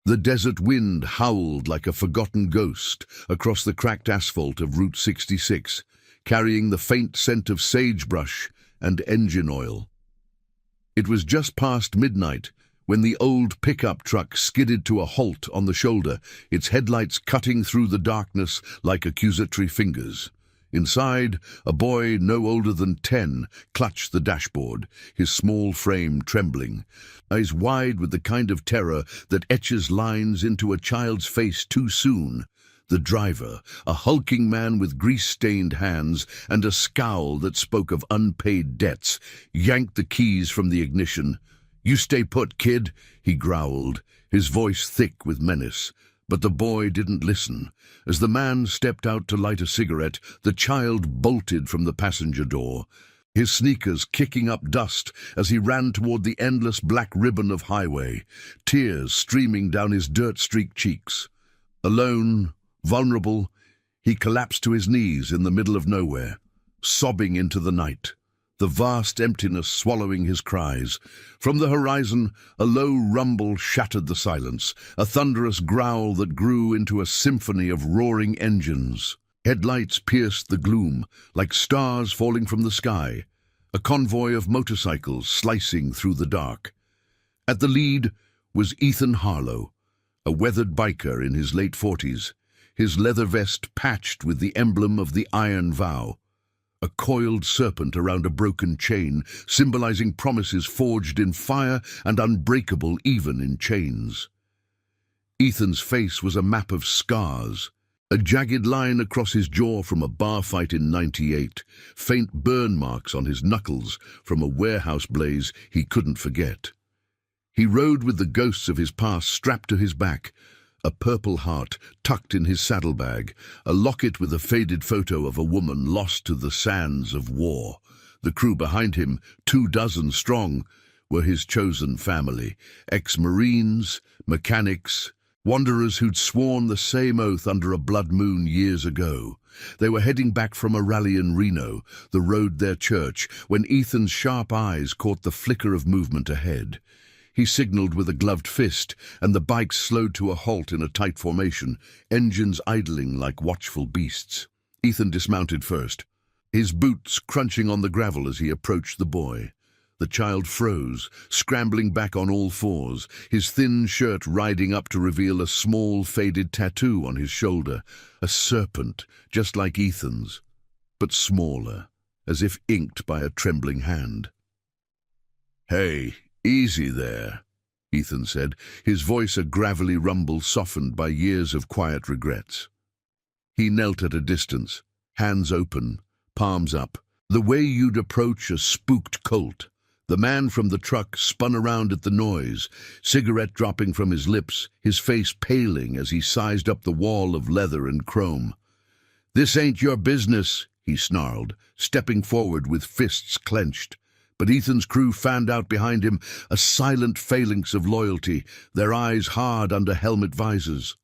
The desert wind howled like a forgotten ghost across the cracked asphalt of Route 66, carrying the faint scent of sagebrush and engine oil. It was just past midnight when the old pickup truck skidded to a halt on the shoulder, its headlights cutting through the darkness like accusatory fingers. Inside, a boy no older than 10 clutched the dashboard, his small frame trembling, eyes wide with the kind of terror that etches lines into a child's face too soon. The driver, a hulking man with grease-stained hands and a scowl that spoke of unpaid debts, yanked the keys from the ignition. "You stay put, kid," he growled, his voice thick with menace. But the boy didn't listen. As the man stepped out to light a cigarette, the child bolted from the passenger door, his sneakers kicking up dust as he ran toward the endless black ribbon of highway, tears streaming down his dirt-streaked cheeks. Alone, vulnerable, he collapsed to his knees in the middle of nowhere, sobbing into the night, the vast emptiness swallowing his cries. From the horizon, a low rumble shattered the silence, a thunderous growl that grew into a symphony of roaring engines. Headlights pierced the gloom, like stars falling from the sky, a convoy of motorcycles slicing through the dark. At the lead was Ethan Harlow, a weathered biker in his late 40s, his leather vest patched with the emblem of the Iron Vow, a coiled serpent around a broken chain, symbolizing promises forged in fire and unbreakable even in chains. Ethan's face was a map of scars, a jagged line across his jaw from a bar fight in '98, faint burn marks on his knuckles from a warehouse blaze he couldn't forget. He rode with the ghosts of his past strapped to his back, a Purple Heart tucked in his saddlebag, a locket with a faded photo of a woman lost to the sands of war. The crew behind him, 24 strong, were his chosen family, ex-Marines, mechanics, wanderers who'd sworn the same oath under a blood moon years ago. They were heading back from a rally in Reno, the road their church, when Ethan's sharp eyes caught the flicker of movement ahead. He signaled with a gloved fist, and the bikes slowed to a halt in a tight formation, engines idling like watchful beasts. Ethan dismounted first, his boots crunching on the gravel as he approached the boy. The child froze, scrambling back on all fours, his thin shirt riding up to reveal a small, faded tattoo on his shoulder, a serpent, just like Ethan's, but smaller, as if inked by a trembling hand. "Hey, easy there," Ethan said, his voice a gravelly rumble softened by years of quiet regrets. He knelt at a distance, hands open, palms up, the way you'd approach a spooked colt. The man from the truck spun around at the noise, cigarette dropping from his lips, his face paling as he sized up the wall of leather and chrome. "This ain't your business," he snarled, stepping forward with fists clenched. But Ethan's crew fanned out behind him, a silent phalanx of loyalty, their eyes hard under helmet visors.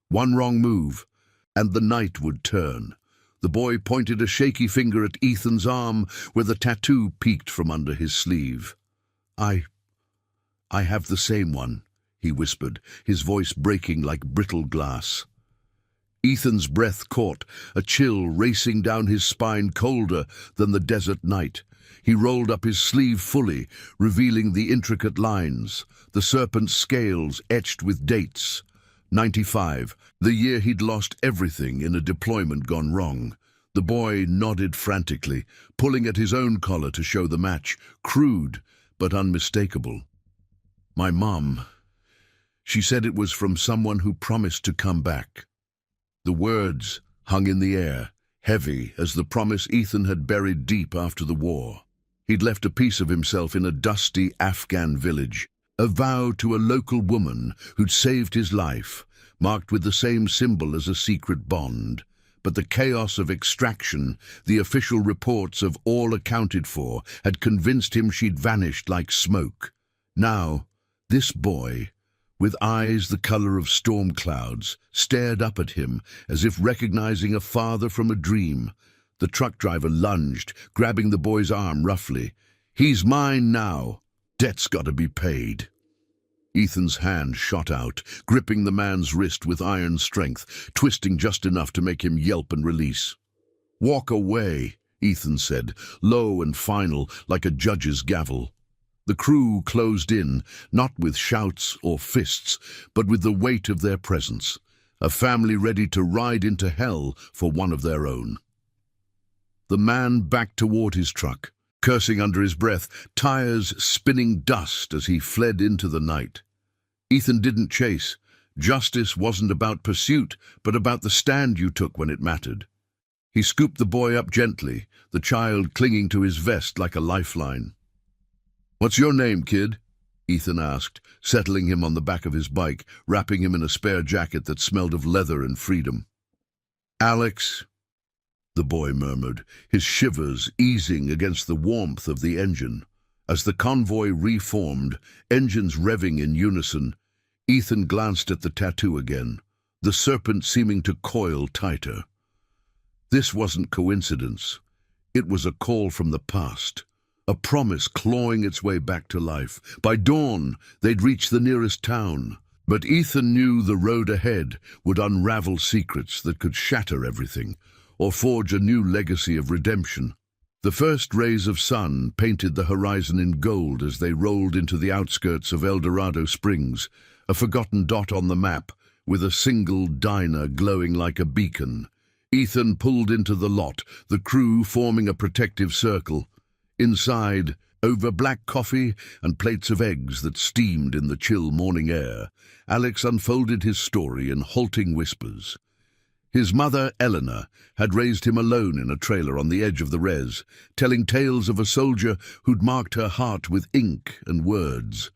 One wrong move, and the night would turn. The boy pointed a shaky finger at Ethan's arm, where the tattoo peeked from under his sleeve. I have the same one," he whispered, his voice breaking like brittle glass. Ethan's breath caught, a chill racing down his spine colder than the desert night. He rolled up his sleeve fully, revealing the intricate lines, the serpent's scales etched with dates. 95, the year he'd lost everything in a deployment gone wrong. The boy nodded frantically, pulling at his own collar to show the match, crude but unmistakable. "My mom. She said it was from someone who promised to come back." The words hung in the air, heavy as the promise Ethan had buried deep after the war. He'd left a piece of himself in a dusty Afghan village, a vow to a local woman who'd saved his life, marked with the same symbol as a secret bond. But the chaos of extraction, the official reports of all accounted for, had convinced him she'd vanished like smoke. Now, this boy, with eyes the color of storm clouds, stared up at him as if recognizing a father from a dream. The truck driver lunged, grabbing the boy's arm roughly. "He's mine now. Debt's got to be paid." Ethan's hand shot out, gripping the man's wrist with iron strength, twisting just enough to make him yelp and release. "Walk away," Ethan said, low and final, like a judge's gavel. The crew closed in, not with shouts or fists, but with the weight of their presence, a family ready to ride into hell for one of their own. The man backed toward his truck, cursing under his breath, tires spinning dust as he fled into the night. Ethan didn't chase. Justice wasn't about pursuit, but about the stand you took when it mattered. He scooped the boy up gently, the child clinging to his vest like a lifeline. "What's your name, kid?" Ethan asked, settling him on the back of his bike, wrapping him in a spare jacket that smelled of leather and freedom. "Alex," the boy murmured, his shivers easing against the warmth of the engine. As the convoy reformed, engines revving in unison, Ethan glanced at the tattoo again, the serpent seeming to coil tighter. This wasn't coincidence. It was a call from the past, a promise clawing its way back to life. By dawn, they'd reach the nearest town, but Ethan knew the road ahead would unravel secrets that could shatter everything, or forge a new legacy of redemption. The first rays of sun painted the horizon in gold as they rolled into the outskirts of El Dorado Springs, a forgotten dot on the map, with a single diner glowing like a beacon. Ethan pulled into the lot, the crew forming a protective circle. Inside, over black coffee and plates of eggs that steamed in the chill morning air, Alex unfolded his story in halting whispers. His mother, Eleanor, had raised him alone in a trailer on the edge of the res, telling tales of a soldier who'd marked her heart with ink and words.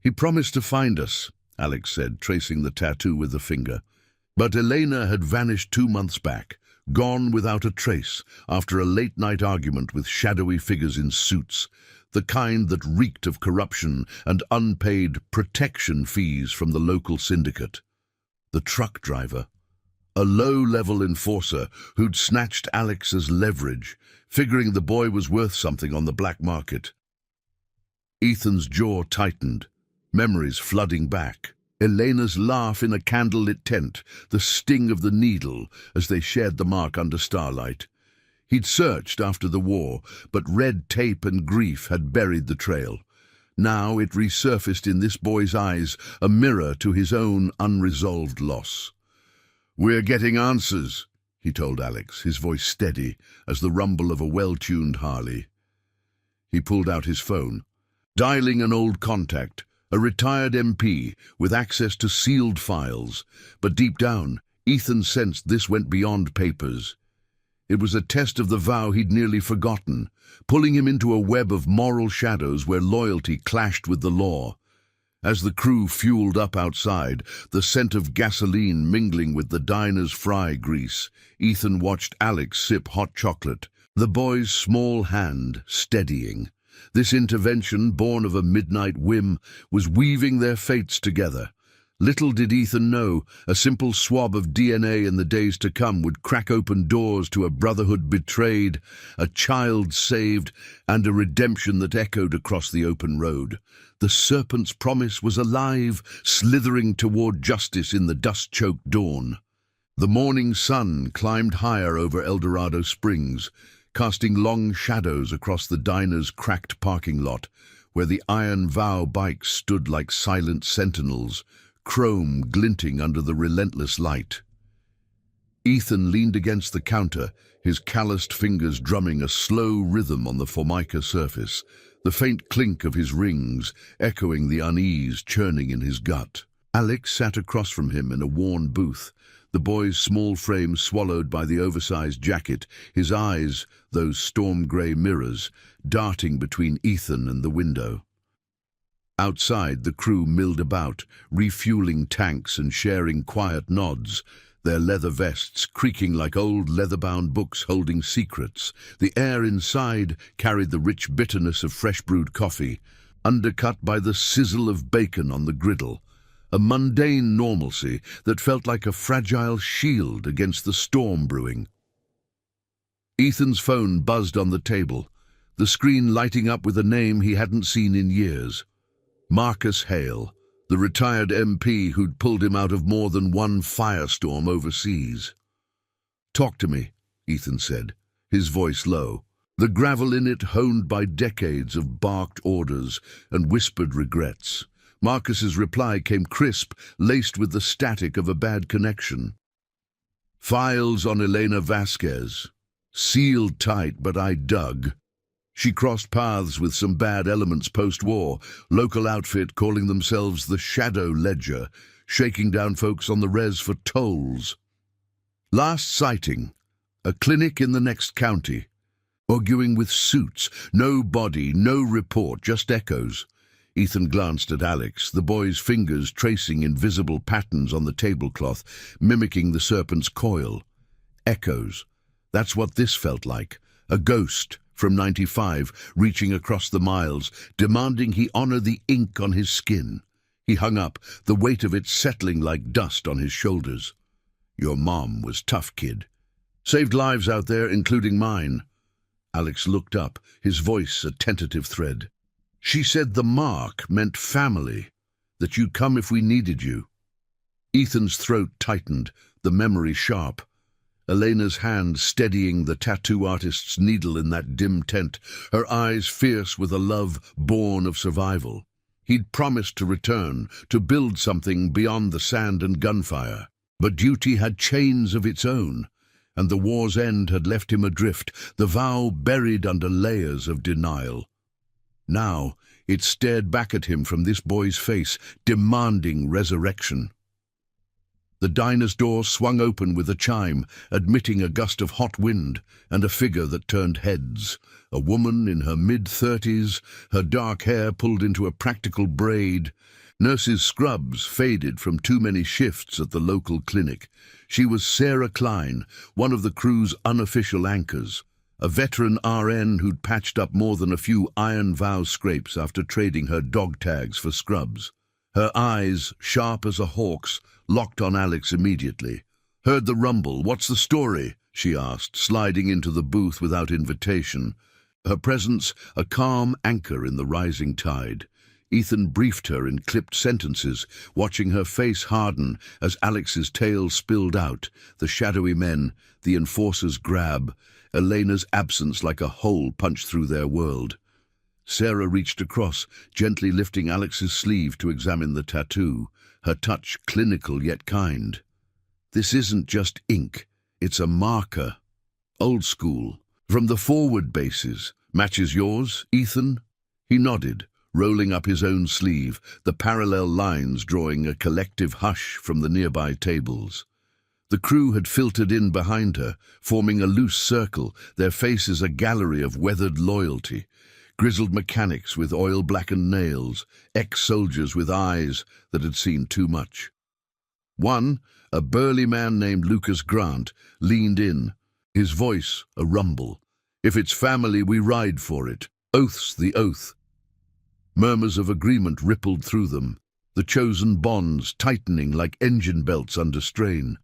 "He promised to find us," Alex said, tracing the tattoo with a finger. But Elena had vanished 2 months back, gone without a trace after a late-night argument with shadowy figures in suits, the kind that reeked of corruption and unpaid protection fees from the local syndicate. The truck driver, a low-level enforcer who'd snatched Alex's leverage, figuring the boy was worth something on the black market. Ethan's jaw tightened, memories flooding back. Elena's laugh in a candlelit tent, the sting of the needle as they shared the mark under starlight. He'd searched after the war, but red tape and grief had buried the trail. Now it resurfaced in this boy's eyes, a mirror to his own unresolved loss. "We're getting answers," he told Alex, his voice steady as the rumble of a well-tuned Harley. He pulled out his phone, dialing an old contact, a retired MP with access to sealed files, but deep down, Ethan sensed this went beyond papers. It was a test of the vow he'd nearly forgotten, pulling him into a web of moral shadows where loyalty clashed with the law. As the crew fueled up outside, the scent of gasoline mingling with the diner's fry grease, Ethan watched Alex sip hot chocolate, the boy's small hand steadying. This intervention, born of a midnight whim, was weaving their fates together. Little did Ethan know, a simple swab of DNA in the days to come would crack open doors to a brotherhood betrayed, a child saved, and a redemption that echoed across the open road. The serpent's promise was alive, slithering toward justice in the dust-choked dawn. The morning sun climbed higher over El Dorado Springs, casting long shadows across the diner's cracked parking lot, where the iron vow bikes stood like silent sentinels, chrome glinting under the relentless light. Ethan leaned against the counter, his calloused fingers drumming a slow rhythm on the formica surface, the faint clink of his rings echoing the unease churning in his gut. Alex sat across from him in a worn booth, the boy's small frame swallowed by the oversized jacket, his eyes, those storm-grey mirrors, darting between Ethan and the window. Outside, the crew milled about, refueling tanks and sharing quiet nods, their leather vests creaking like old leather-bound books holding secrets. The air inside carried the rich bitterness of fresh-brewed coffee, undercut by the sizzle of bacon on the griddle, a mundane normalcy that felt like a fragile shield against the storm brewing. Ethan's phone buzzed on the table, the screen lighting up with a name he hadn't seen in years. Marcus Hale, the retired MP who'd pulled him out of more than one firestorm overseas. "Talk to me," Ethan said, his voice low, the gravel in it honed by decades of barked orders and whispered regrets. Marcus's reply came crisp, laced with the static of a bad connection. "Files on Elena Vasquez. Sealed tight, but I dug. She crossed paths with some bad elements post-war, local outfit calling themselves the Shadow Ledger, shaking down folks on the res for tolls. Last sighting, a clinic in the next county. Arguing with suits, no body, no report, just echoes." Ethan glanced at Alex, the boy's fingers tracing invisible patterns on the tablecloth, mimicking the serpent's coil. Echoes. That's what this felt like. A ghost from 95, reaching across the miles, demanding he honor the ink on his skin. He hung up, the weight of it settling like dust on his shoulders. "Your mom was tough, kid. Saved lives out there, including mine." Alex looked up, his voice a tentative thread. "She said the mark meant family, that you'd come if we needed you." Ethan's throat tightened, the memory sharp. Elena's hand steadying the tattoo artist's needle in that dim tent, her eyes fierce with a love born of survival. He'd promised to return, to build something beyond the sand and gunfire. But duty had chains of its own, and the war's end had left him adrift, the vow buried under layers of denial. Now it stared back at him from this boy's face, demanding resurrection. The diner's door swung open with a chime, admitting a gust of hot wind and a figure that turned heads. A woman in her mid-30s, her dark hair pulled into a practical braid. Nurses' scrubs faded from too many shifts at the local clinic. She was Sarah Klein, one of the crew's unofficial anchors, a veteran RN who'd patched up more than a few iron vow scrapes after trading her dog tags for scrubs. Her eyes, sharp as a hawk's, locked on Alex immediately. "Heard the rumble. What's the story?" she asked, sliding into the booth without invitation. Her presence a calm anchor in the rising tide. Ethan briefed her in clipped sentences, watching her face harden as Alex's tale spilled out, the shadowy men, the enforcer's grab, Elena's absence like a hole punched through their world. Sarah reached across, gently lifting Alex's sleeve to examine the tattoo, her touch clinical yet kind. "This isn't just ink, it's a marker. Old school. From the forward bases. Matches yours, Ethan?" He nodded, rolling up his own sleeve, the parallel lines drawing a collective hush from the nearby tables. The crew had filtered in behind her, forming a loose circle, their faces a gallery of weathered loyalty. Grizzled mechanics with oil-blackened nails, ex-soldiers with eyes that had seen too much. One, a burly man named Lucas Grant, leaned in, his voice a rumble. "If it's family, we ride for it. Oath's the oath." Murmurs of agreement rippled through them, the chosen bonds tightening like engine belts under strain.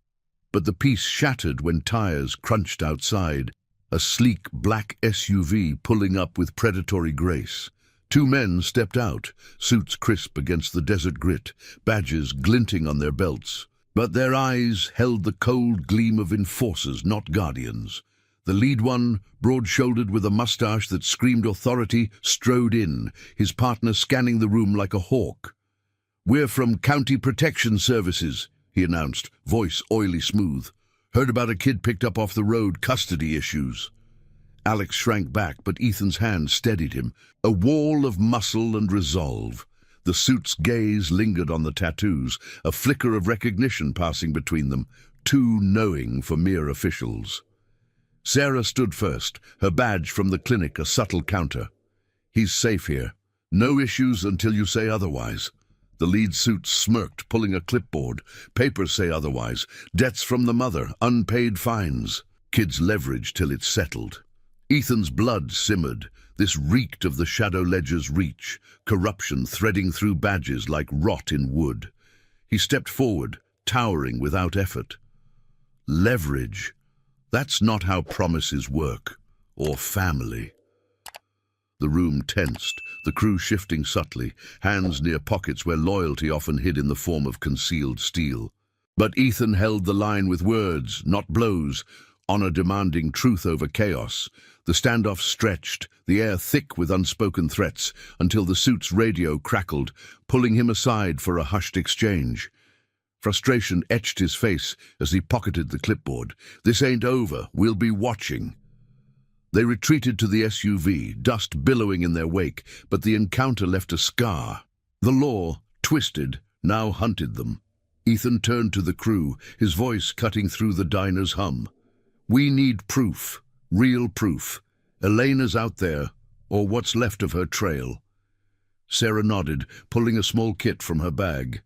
But the peace shattered when tires crunched outside, a sleek black SUV pulling up with predatory grace. Two men stepped out, suits crisp against the desert grit, badges glinting on their belts. But their eyes held the cold gleam of enforcers, not guardians. The lead one, broad-shouldered with a mustache that screamed authority, strode in, his partner scanning the room like a hawk. "We're from County Protection Services," he announced, voice oily smooth. "Heard about a kid picked up off the road, custody issues." Alex shrank back, but Ethan's hand steadied him, a wall of muscle and resolve. The suit's gaze lingered on the tattoos, a flicker of recognition passing between them, too knowing for mere officials. Sarah stood first, her badge from the clinic a subtle counter. "He's safe here. No issues until you say otherwise." The lead suit smirked, pulling a clipboard. "Papers say otherwise. Debts from the mother, unpaid fines. Kid's leverage till it's settled." Ethan's blood simmered. This reeked of the Shadow Ledger's reach, corruption threading through badges like rot in wood. He stepped forward, towering without effort. Leverage. That's not how promises work. Or family. The room tensed, the crew shifting subtly, hands near pockets where loyalty often hid in the form of concealed steel. But Ethan held the line with words, not blows, honor demanding truth over chaos. The standoff stretched, the air thick with unspoken threats, until the suit's radio crackled, pulling him aside for a hushed exchange. Frustration etched his face as he pocketed the clipboard. "This ain't over. We'll be watching." They retreated to the SUV, dust billowing in their wake, but the encounter left a scar. The law, twisted, now hunted them. Ethan turned to the crew, his voice cutting through the diner's hum. "We need proof, real proof. Elena's out there, or what's left of her trail." Sarah nodded, pulling a small kit from her bag.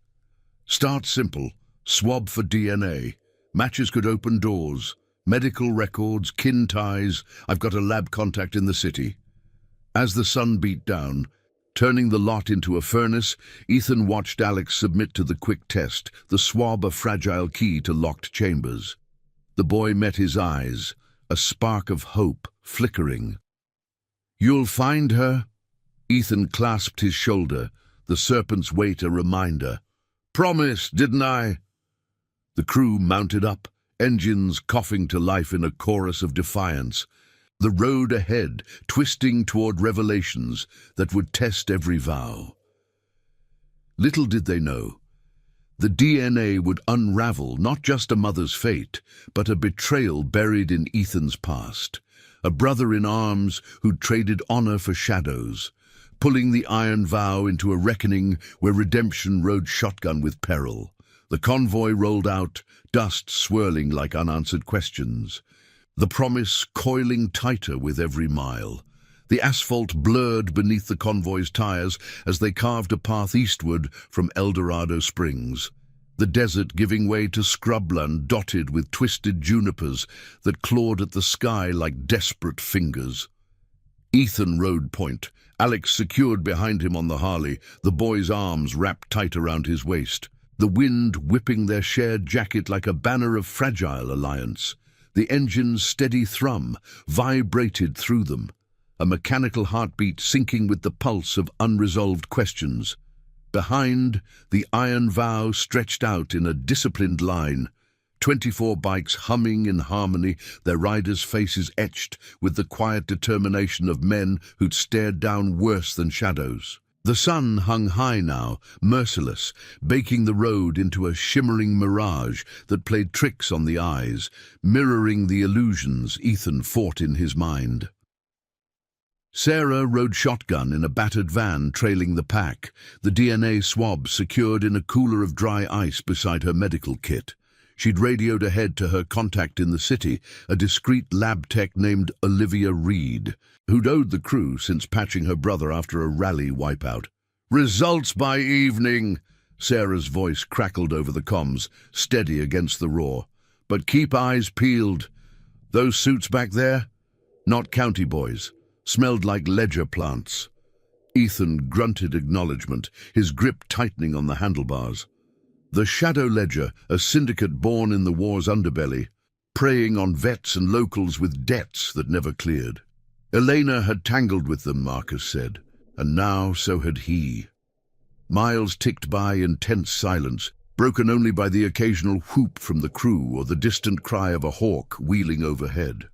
"Start simple. Swab for DNA. Matches could open doors. Medical records, kin ties. I've got a lab contact in the city." As the sun beat down, turning the lot into a furnace, Ethan watched Alex submit to the quick test, the swab a fragile key to locked chambers. The boy met his eyes, a spark of hope flickering. "You'll find her?" Ethan clasped his shoulder, the serpent's weight a reminder. "Promise, didn't I?" The crew mounted up, engines coughing to life in a chorus of defiance. The road ahead, twisting toward revelations that would test every vow. Little did they know, the DNA would unravel not just a mother's fate, but a betrayal buried in Ethan's past. A brother in arms who'd traded honor for shadows, pulling the iron vow into a reckoning where redemption rode shotgun with peril. The convoy rolled out, dust swirling like unanswered questions. The promise coiling tighter with every mile. The asphalt blurred beneath the convoy's tires as they carved a path eastward from El Dorado Springs. The desert giving way to scrubland dotted with twisted junipers that clawed at the sky like desperate fingers. Ethan rode point, Alex secured behind him on the Harley, the boy's arms wrapped tight around his waist. The wind whipping their shared jacket like a banner of fragile alliance. The engine's steady thrum vibrated through them, a mechanical heartbeat syncing with the pulse of unresolved questions. Behind, the iron vow stretched out in a disciplined line, 24 bikes humming in harmony, their riders' faces etched with the quiet determination of men who'd stared down worse than shadows. The sun hung high now, merciless, baking the road into a shimmering mirage that played tricks on the eyes, mirroring the illusions Ethan fought in his mind. Sarah rode shotgun in a battered van trailing the pack, the DNA swab secured in a cooler of dry ice beside her medical kit. She'd radioed ahead to her contact in the city, a discreet lab tech named Olivia Reed, who'd owed the crew since patching her brother after a rally wipeout. "Results by evening," Sarah's voice crackled over the comms, steady against the roar. "But keep eyes peeled. Those suits back there? Not county boys. Smelled like ledger plants." Ethan grunted acknowledgement, his grip tightening on the handlebars. The Shadow Ledger, a syndicate born in the war's underbelly, preying on vets and locals with debts that never cleared. Elena had tangled with them, Marcus said, and now so had he. Miles ticked by in tense silence, broken only by the occasional whoop from the crew or the distant cry of a hawk wheeling overhead.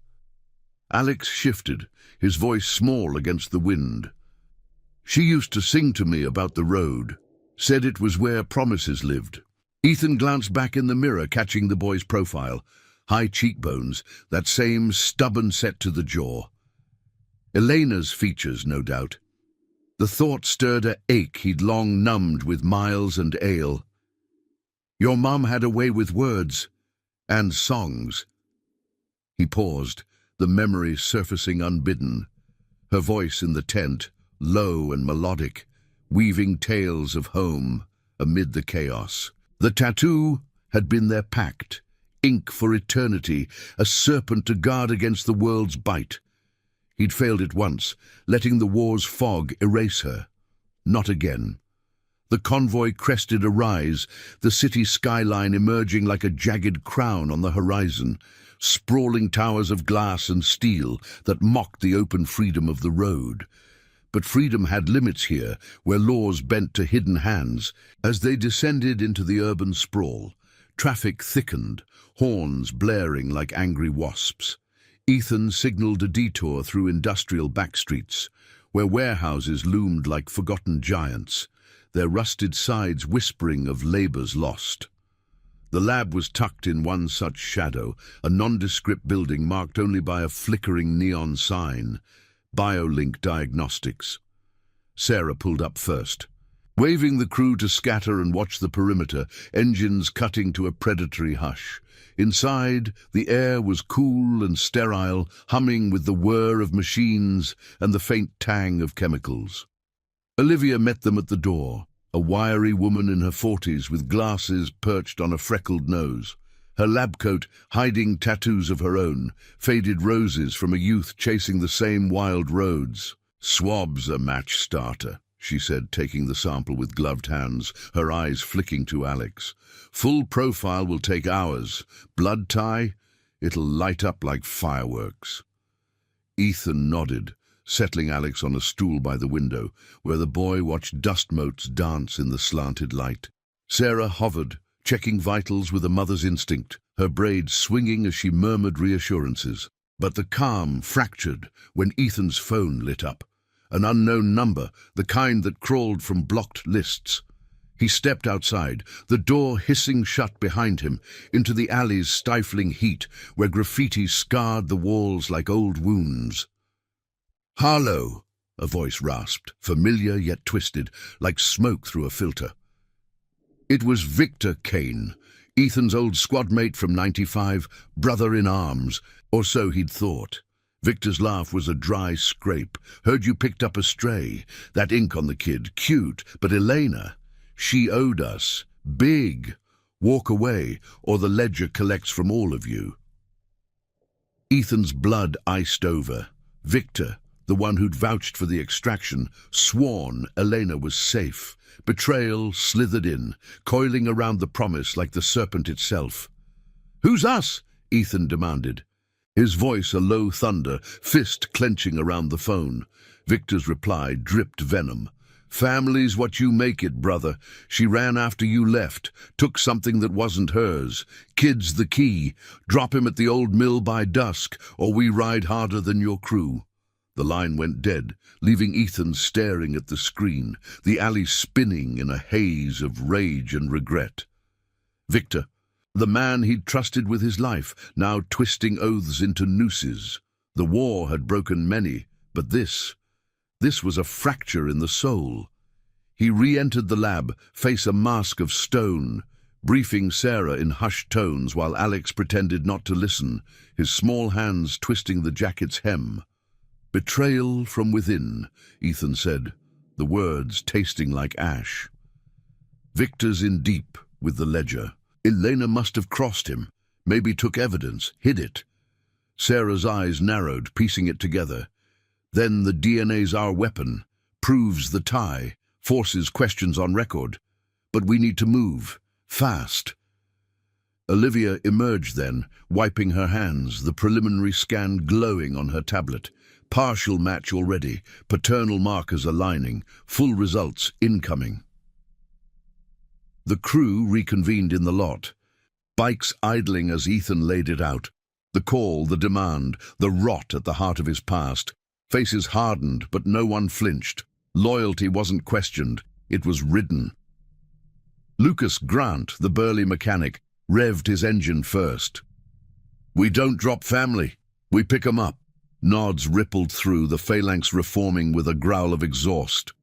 Alex shifted, his voice small against the wind. "She used to sing to me about the road, said it was where promises lived." Ethan glanced back in the mirror, catching the boy's profile. High cheekbones, that same stubborn set to the jaw. Elena's features, no doubt. The thought stirred a ache he'd long numbed with miles and ale. "Your mum had a way with words and songs." He paused, the memory surfacing unbidden. Her voice in the tent, low and melodic, weaving tales of home amid the chaos. The tattoo had been their pact, ink for eternity, a serpent to guard against the world's bite. He'd failed it once, letting the war's fog erase her. Not again. The convoy crested a rise, the city skyline emerging like a jagged crown on the horizon, sprawling towers of glass and steel that mocked the open freedom of the road. But freedom had limits here, where laws bent to hidden hands. As they descended into the urban sprawl, traffic thickened, horns blaring like angry wasps. Ethan signaled a detour through industrial backstreets, where warehouses loomed like forgotten giants, their rusted sides whispering of labors lost. The lab was tucked in one such shadow, a nondescript building marked only by a flickering neon sign, BioLink Diagnostics. Sarah pulled up first, waving the crew to scatter and watch the perimeter, engines cutting to a predatory hush. Inside, the air was cool and sterile, humming with the whir of machines and the faint tang of chemicals. Olivia met them at the door, a wiry woman in her 40s with glasses perched on a freckled nose, her lab coat hiding tattoos of her own, faded roses from a youth chasing the same wild roads. "Swab's a match starter," she said, taking the sample with gloved hands, her eyes flicking to Alex. "Full profile will take hours. Blood tie? It'll light up like fireworks." Ethan nodded, settling Alex on a stool by the window, where the boy watched dust motes dance in the slanted light. Sarah hovered, checking vitals with a mother's instinct, her braids swinging as she murmured reassurances. But the calm fractured when Ethan's phone lit up. An unknown number, the kind that crawled from blocked lists. He stepped outside, the door hissing shut behind him, into the alley's stifling heat, where graffiti scarred the walls like old wounds. "Harlow," a voice rasped, familiar yet twisted, like smoke through a filter. It was Victor Kane, Ethan's old squad mate from 95, brother in arms, or so he'd thought. Victor's laugh was a dry scrape. "Heard you picked up a stray. That ink on the kid, cute, but Elena, she owed us. Big. Walk away, or the ledger collects from all of you." Ethan's blood iced over. Victor, the one who'd vouched for the extraction, sworn Elena was safe. Betrayal slithered in, coiling around the promise like the serpent itself. "Who's us?" Ethan demanded, his voice a low thunder, fist clenching around the phone. Victor's reply dripped venom. "Family's what you make it, brother. She ran after you left, took something that wasn't hers. Kid's the key. Drop him at the old mill by dusk, or we ride harder than your crew." The line went dead, leaving Ethan staring at the screen, the alley spinning in a haze of rage and regret. Victor, the man he'd trusted with his life, now twisting oaths into nooses. The war had broken many, but this was a fracture in the soul. He re-entered the lab, face a mask of stone, briefing Sarah in hushed tones while Alex pretended not to listen, his small hands twisting the jacket's hem. "Betrayal from within," Ethan said, the words tasting like ash. "Victor's in deep with the ledger. Elena must have crossed him, maybe took evidence, hid it." Sarah's eyes narrowed, piecing it together. "Then the DNA's our weapon, proves the tie, forces questions on record. But we need to move, fast." Olivia emerged then, wiping her hands, the preliminary scan glowing on her tablet. Partial match already, paternal markers aligning, full results incoming. The crew reconvened in the lot, bikes idling as Ethan laid it out. The call, the demand, the rot at the heart of his past. Faces hardened, but no one flinched. Loyalty wasn't questioned, it was ridden. Lucas Grant, the burly mechanic, revved his engine first. "We don't drop family, we pick 'em up." Nods rippled through, the phalanx reforming with a growl of exhaust.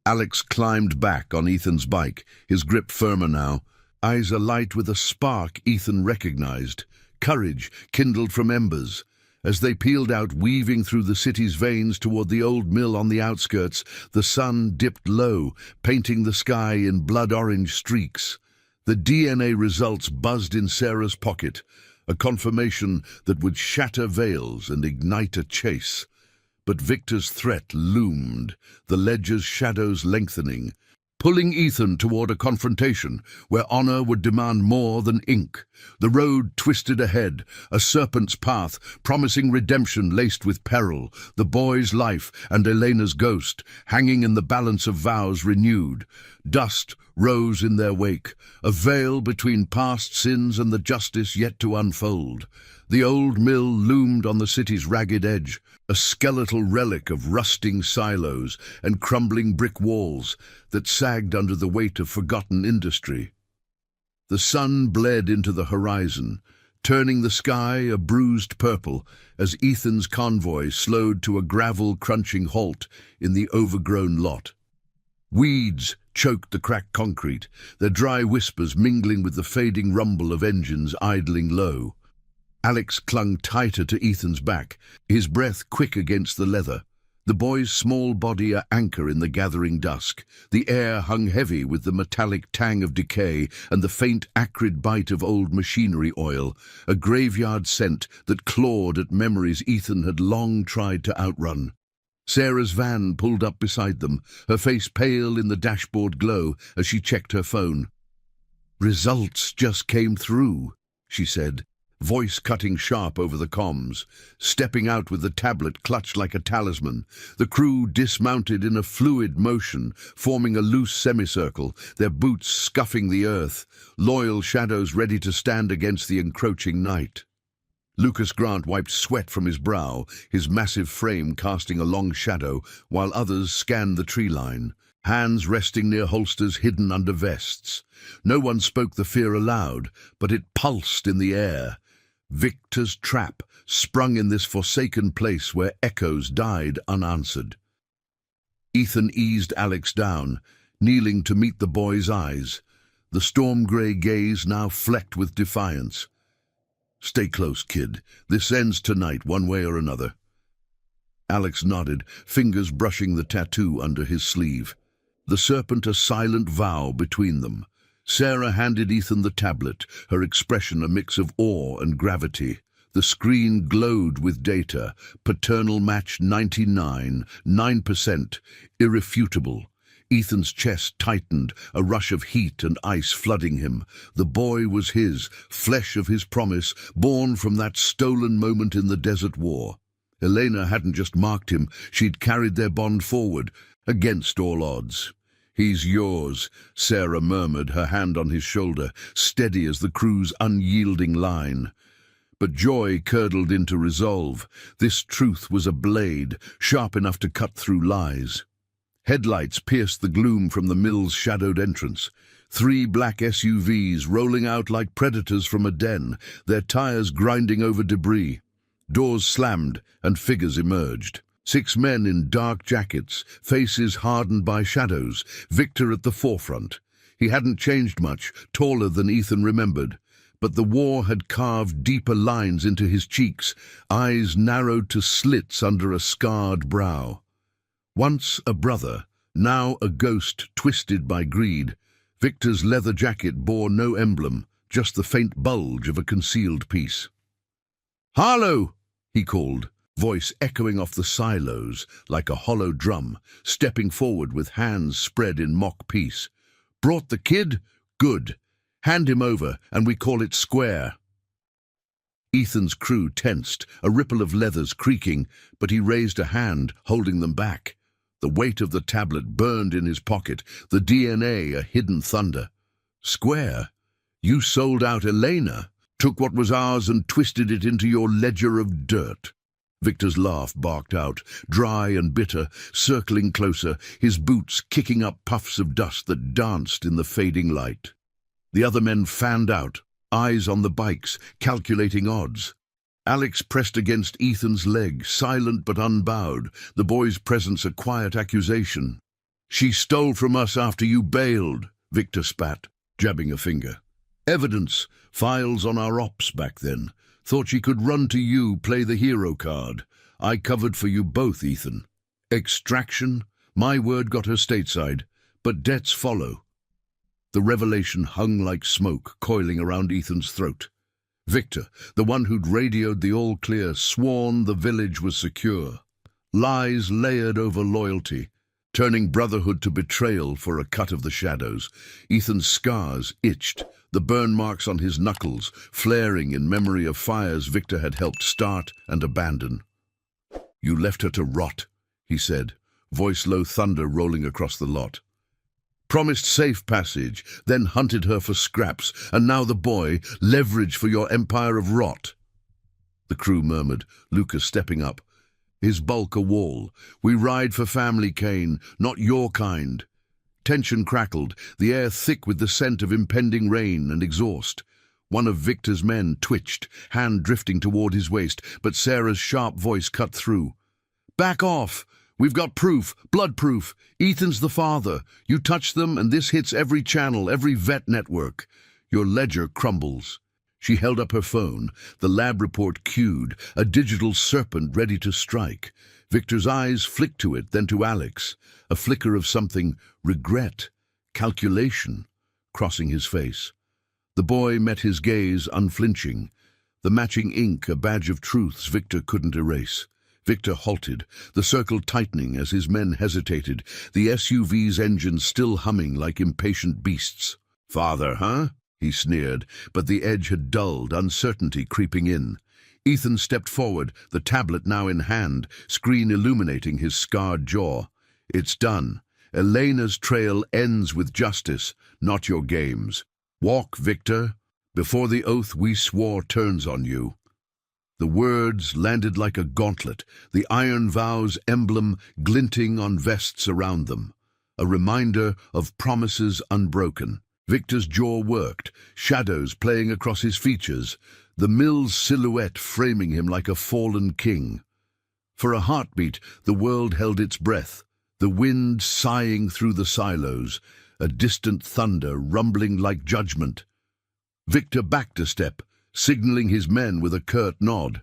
Alex climbed back on Ethan's bike, his grip firmer now, eyes alight with a spark Ethan recognized. Courage kindled from embers. As they peeled out, weaving through the city's veins toward the old mill on the outskirts, the sun dipped low, painting the sky in blood-orange streaks. The DNA results buzzed in Sarah's pocket, a confirmation that would shatter veils and ignite a chase. But Victor's threat loomed, the ledger's shadows lengthening. pulling Ethan toward a confrontation where honor would demand more than ink. The road twisted ahead, a serpent's path, promising redemption laced with peril, the boy's life and Elena's ghost, hanging in the balance of vows renewed. Dust rose in their wake, a veil between past sins and the justice yet to unfold. The old mill loomed on the city's ragged edge, a skeletal relic of rusting silos and crumbling brick walls that sagged under the weight of forgotten industry. The sun bled into the horizon, turning the sky a bruised purple as Ethan's convoy slowed to a gravel-crunching halt in the overgrown lot. Weeds choked the cracked concrete, their dry whispers mingling with the fading rumble of engines idling low. Alex clung tighter to Ethan's back, his breath quick against the leather. The boy's small body an anchor in the gathering dusk. The air hung heavy with the metallic tang of decay and the faint acrid bite of old machinery oil, a graveyard scent that clawed at memories Ethan had long tried to outrun. Sarah's van pulled up beside them, her face pale in the dashboard glow as she checked her phone. "Results just came through," she said, voice cutting sharp over the comms. Stepping out with the tablet clutched like a talisman, the crew dismounted in a fluid motion, forming a loose semicircle, their boots scuffing the earth, loyal shadows ready to stand against the encroaching night. Lucas Grant wiped sweat from his brow, his massive frame casting a long shadow, while others scanned the tree line, hands resting near holsters hidden under vests. No one spoke the fear aloud, but it pulsed in the air. Victor's trap, sprung in this forsaken place where echoes died unanswered. Ethan eased Alex down, kneeling to meet the boy's eyes, the storm-grey gaze now flecked with defiance. "Stay close, kid. This ends tonight, one way or another." Alex nodded, fingers brushing the tattoo under his sleeve. The serpent a silent vow between them. Sarah handed Ethan the tablet, her expression a mix of awe and gravity. The screen glowed with data. Paternal match 99, 9%, irrefutable. Ethan's chest tightened, a rush of heat and ice flooding him. The boy was his, flesh of his promise, born from that stolen moment in the desert war. Elena hadn't just marked him, she'd carried their bond forward, against all odds. "He's yours," Sarah murmured, her hand on his shoulder, steady as the crew's unyielding line. But joy curdled into resolve. This truth was a blade, sharp enough to cut through lies. Headlights pierced the gloom from the mill's shadowed entrance. 3 black SUVs rolling out like predators from a den, their tires grinding over debris. Doors slammed and figures emerged. 6 men in dark jackets, faces hardened by shadows, Victor at the forefront. He hadn't changed much, taller than Ethan remembered, but the war had carved deeper lines into his cheeks, eyes narrowed to slits under a scarred brow. Once a brother, now a ghost twisted by greed, Victor's leather jacket bore no emblem, just the faint bulge of a concealed piece. "Harlow!" he called, voice echoing off the silos like a hollow drum, stepping forward with hands spread in mock peace. "Brought the kid? Good. Hand him over, and we call it square." Ethan's crew tensed, a ripple of leathers creaking, but he raised a hand, holding them back. The weight of the tablet burned in his pocket, the DNA a hidden thunder. "Square? You sold out Elena, took what was ours and twisted it into your ledger of dirt." Victor's laugh barked out, dry and bitter, circling closer, his boots kicking up puffs of dust that danced in the fading light. The other men fanned out, eyes on the bikes, calculating odds. Alex pressed against Ethan's leg, silent but unbowed, the boy's presence a quiet accusation. "She stole from us after you bailed," Victor spat, jabbing a finger. "Evidence, files on our ops back then. Thought she could run to you, play the hero card. I covered for you both, Ethan. Extraction, my word got her stateside, but debts follow." The revelation hung like smoke, coiling around Ethan's throat. Victor, the one who'd radioed the all-clear, sworn the village was secure. Lies layered over loyalty. turning brotherhood to betrayal for a cut of the shadows. Ethan's scars itched, the burn marks on his knuckles flaring in memory of fires Victor had helped start and abandon. "You left her to rot," he said, voice low thunder rolling across the lot. "Promised safe passage, then hunted her for scraps, and now the boy, leverage for your empire of rot." The crew murmured, Lucas stepping up. His bulk a wall. "We ride for family, Kane, not your kind." Tension crackled, the air thick with the scent of impending rain and exhaust. One of Victor's men twitched, hand drifting toward his waist, but Sarah's sharp voice cut through. "Back off! We've got proof, blood proof. Ethan's the father. You touch them and this hits every channel, every vet network. Your ledger crumbles." She held up her phone, the lab report cued, a digital serpent ready to strike. Victor's eyes flicked to it, then to Alex, a flicker of something, regret, calculation, crossing his face. The boy met his gaze unflinching, the matching ink a badge of truths Victor couldn't erase. Victor halted, the circle tightening as his men hesitated, the SUV's engines still humming like impatient beasts. "Father, huh?" he sneered, but the edge had dulled, uncertainty creeping in. Ethan stepped forward, the tablet now in hand, screen illuminating his scarred jaw. "It's done. Elena's trail ends with justice, not your games. Walk, Victor, before the oath we swore turns on you." The words landed like a gauntlet, the iron vow's emblem glinting on vests around them, a reminder of promises unbroken. Victor's jaw worked, shadows playing across his features, the mill's silhouette framing him like a fallen king. For a heartbeat, the world held its breath, the wind sighing through the silos, a distant thunder rumbling like judgment. Victor backed a step, signaling his men with a curt nod.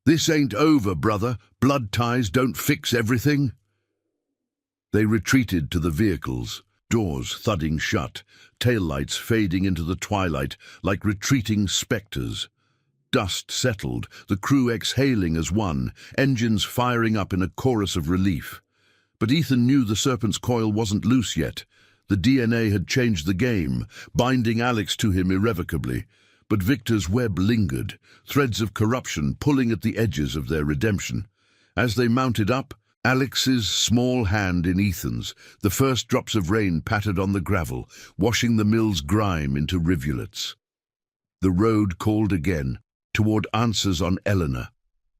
"This ain't over, brother. Blood ties don't fix everything." They retreated to the vehicles, doors thudding shut, taillights fading into the twilight like retreating specters. Dust settled, the crew exhaling as one, engines firing up in a chorus of relief. But Ethan knew the serpent's coil wasn't loose yet. The DNA had changed the game, binding Alex to him irrevocably. But Victor's web lingered, threads of corruption pulling at the edges of their redemption. As they mounted up, Alex's small hand in Ethan's, the first drops of rain pattered on the gravel, washing the mill's grime into rivulets. The road called again, toward answers on Eleanor,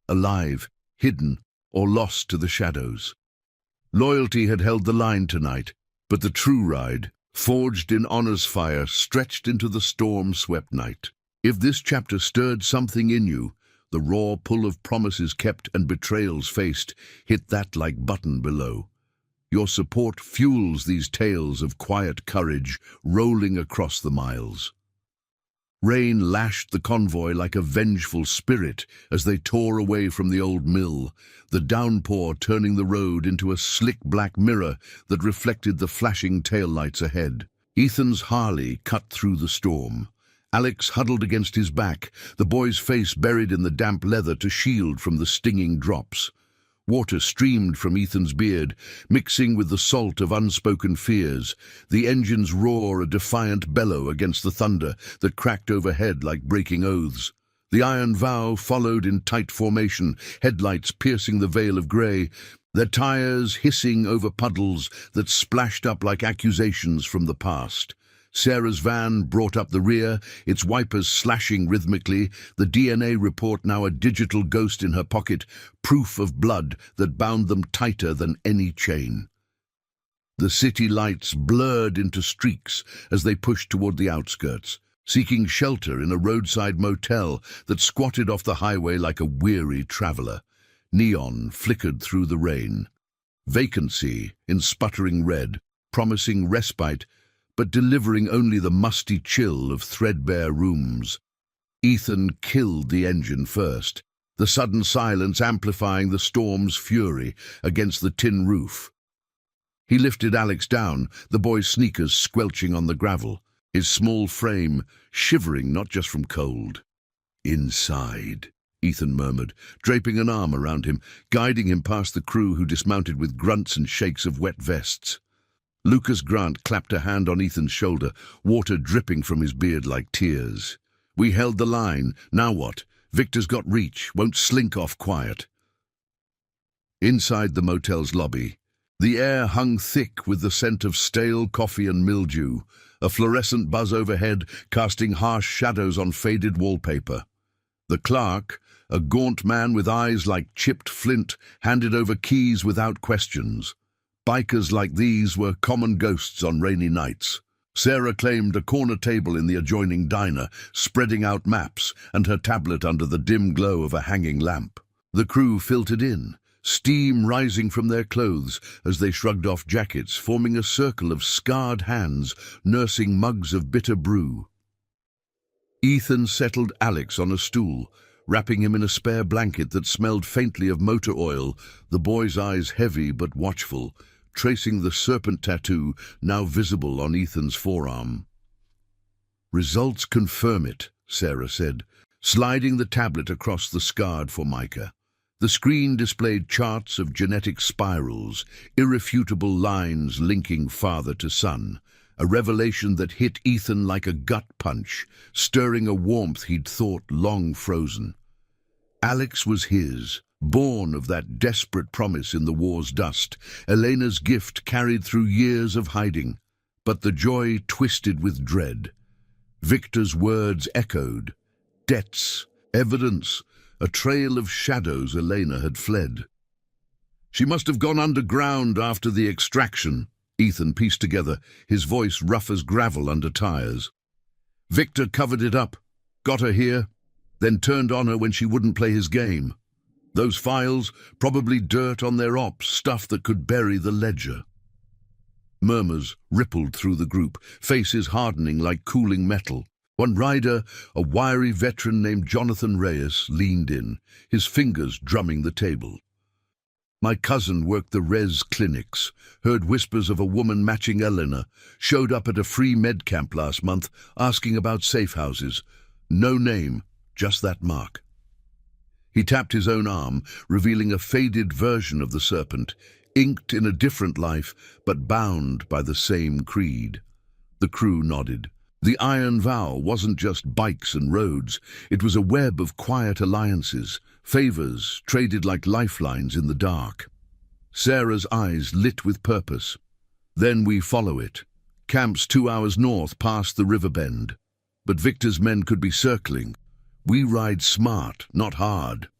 alive, hidden, or lost to the shadows. Loyalty had held the line tonight, but the true ride, forged in honor's fire, stretched into the storm-swept night. If this chapter stirred something in you, the raw pull of promises kept and betrayals faced, hit that like button below. Your support fuels these tales of quiet courage rolling across the miles. Rain lashed the convoy like a vengeful spirit as they tore away from the old mill, the downpour turning the road into a slick black mirror that reflected the flashing taillights ahead. Ethan's Harley cut through the storm. Alex huddled against his back, the boy's face buried in the damp leather to shield from the stinging drops. Water streamed from Ethan's beard, mixing with the salt of unspoken fears. The engine's roar a defiant bellow against the thunder that cracked overhead like breaking oaths. The iron vow followed in tight formation, headlights piercing the veil of grey, their tires hissing over puddles that splashed up like accusations from the past. Sarah's van brought up the rear, its wipers slashing rhythmically, the DNA report now a digital ghost in her pocket, proof of blood that bound them tighter than any chain. The city lights blurred into streaks as they pushed toward the outskirts, seeking shelter in a roadside motel that squatted off the highway like a weary traveler. Neon flickered through the rain. Vacancy in sputtering red, promising respite, but delivering only the musty chill of threadbare rooms. Ethan killed the engine first, the sudden silence amplifying the storm's fury against the tin roof. He lifted Alex down, the boy's sneakers squelching on the gravel, his small frame shivering not just from cold. Inside, Ethan murmured, draping an arm around him, guiding him past the crew who dismounted with grunts and shakes of wet vests. Lucas Grant clapped a hand on Ethan's shoulder, water dripping from his beard like tears. We held the line. Now what? Victor's got reach, won't slink off quiet. Inside the motel's lobby, the air hung thick with the scent of stale coffee and mildew, a fluorescent buzz overhead casting harsh shadows on faded wallpaper. The clerk, a gaunt man with eyes like chipped flint, handed over keys without questions. Bikers like these were common ghosts on rainy nights. Sarah claimed a corner table in the adjoining diner, spreading out maps and her tablet under the dim glow of a hanging lamp. The crew filtered in, steam rising from their clothes as they shrugged off jackets, forming a circle of scarred hands nursing mugs of bitter brew. Ethan settled Alex on a stool, wrapping him in a spare blanket that smelled faintly of motor oil, the boy's eyes heavy but watchful, tracing the serpent tattoo now visible on Ethan's forearm. "Results confirm it," Sarah said, sliding the tablet across the scarred formica. The screen displayed charts of genetic spirals, irrefutable lines linking father to son, a revelation that hit Ethan like a gut punch, stirring a warmth he'd thought long frozen. Alex was his, born of that desperate promise in the war's dust, Elena's gift carried through years of hiding, but the joy twisted with dread. Victor's words echoed. Debts, evidence, a trail of shadows. Elena had fled. "She must have gone underground after the extraction," Ethan pieced together, his voice rough as gravel under tires. "Victor covered it up, got her here, then turned on her when she wouldn't play his game. Those files, probably dirt on their ops, stuff that could bury the ledger." Murmurs rippled through the group, faces hardening like cooling metal. One rider, a wiry veteran named Jonathan Reyes, leaned in, his fingers drumming the table. "My cousin worked the res clinics, heard whispers of a woman matching Elena, showed up at a free med camp last month, asking about safe houses. No name, just that mark." He tapped his own arm, revealing a faded version of the serpent, inked in a different life, but bound by the same creed. The crew nodded. The iron vow wasn't just bikes and roads, it was a web of quiet alliances, favors traded like lifelines in the dark. Sarah's eyes lit with purpose. "Then we follow it. Camps 2 hours north past the river bend. But Victor's men could be circling. We ride smart, not hard."